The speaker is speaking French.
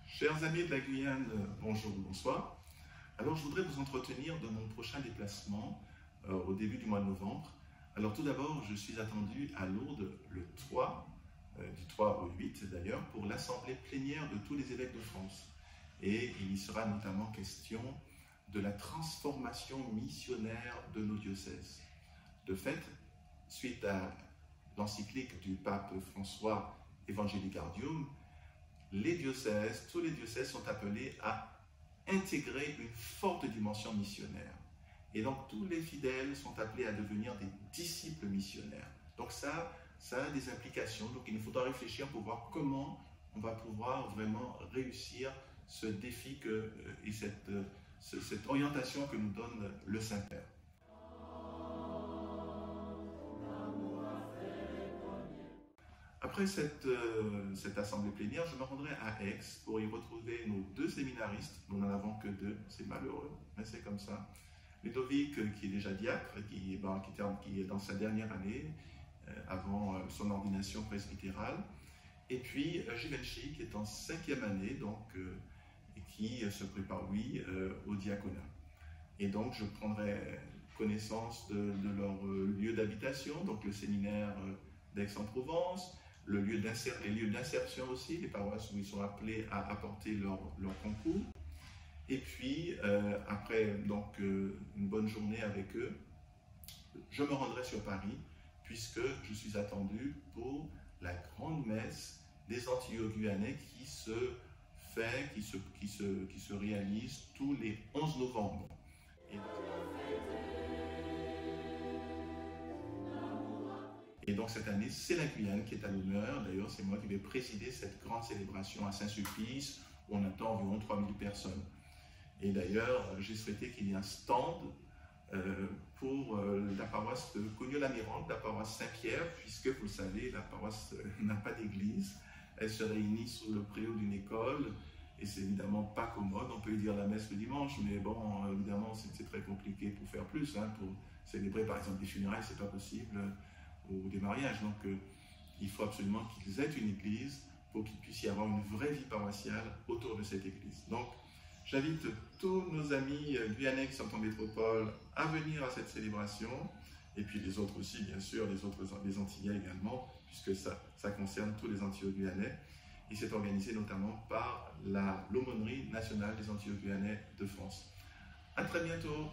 Chers amis de la Guyane, bonjour ou bonsoir. Alors je voudrais vous entretenir de mon prochain déplacement au début du mois de novembre. Alors tout d'abord, je suis attendu à Lourdes le 3, du 3 au 8 d'ailleurs, pour l'assemblée plénière de tous les évêques de France. Et il y sera notamment question de la transformation missionnaire de nos diocèses. De fait, suite à l'encyclique du pape François Evangelii Gaudium, les diocèses, tous les diocèses sont appelés à intégrer une forte dimension missionnaire. Et donc tous les fidèles sont appelés à devenir des disciples missionnaires. Donc ça a des implications. Donc il nous faudra réfléchir pour voir comment on va pouvoir vraiment réussir ce défi et cette orientation que nous donne le Saint-Père. Après cette assemblée plénière, je me rendrai à Aix pour y retrouver nos deux séminaristes. Nous n'en avons que deux, c'est malheureux, mais c'est comme ça. Ludovic, qui est déjà diacre, qui est dans sa dernière année, avant son ordination presbytérale. Et puis Givenchy, qui est en 5e année, donc, et qui se prépare, lui, au diaconat. Et donc, je prendrai connaissance de leur lieu d'habitation, donc le séminaire d'Aix-en-Provence, les lieux d'insertion aussi, les paroisses où ils sont appelés à apporter leur concours. Et puis, après donc, une bonne journée avec eux, je me rendrai sur Paris, puisque je suis attendu pour la grande messe des Antillais-Guyanais qui se réalise tous les 11 novembre. Et donc cette année, c'est la Guyane qui est à l'honneur. D'ailleurs, c'est moi qui vais présider cette grande célébration à Saint-Sulpice, où on attend environ 3000 personnes. Et d'ailleurs, j'ai souhaité qu'il y ait un stand pour la paroisse de Cognols-la-Mirande, la paroisse Saint-Pierre, puisque, vous le savez, la paroisse n'a pas d'église. Elle se réunit sous le préau d'une école, et c'est évidemment pas commode. On peut y dire la messe le dimanche, mais bon, évidemment, c'est très compliqué pour faire plus. Hein, pour célébrer, par exemple, des funérailles, c'est pas possible, ou des mariages. Donc, il faut absolument qu'ils aient une église pour qu'il puisse y avoir une vraie vie paroissiale autour de cette église. Donc, j'invite tous nos amis guyanais qui sont en métropole à venir à cette célébration, et puis les autres aussi, bien sûr, les Antillais également, puisque ça concerne tous les Antillais-Guyanais. Et c'est organisé notamment par l'aumônerie nationale des Antillais-Guyanais de France. À très bientôt.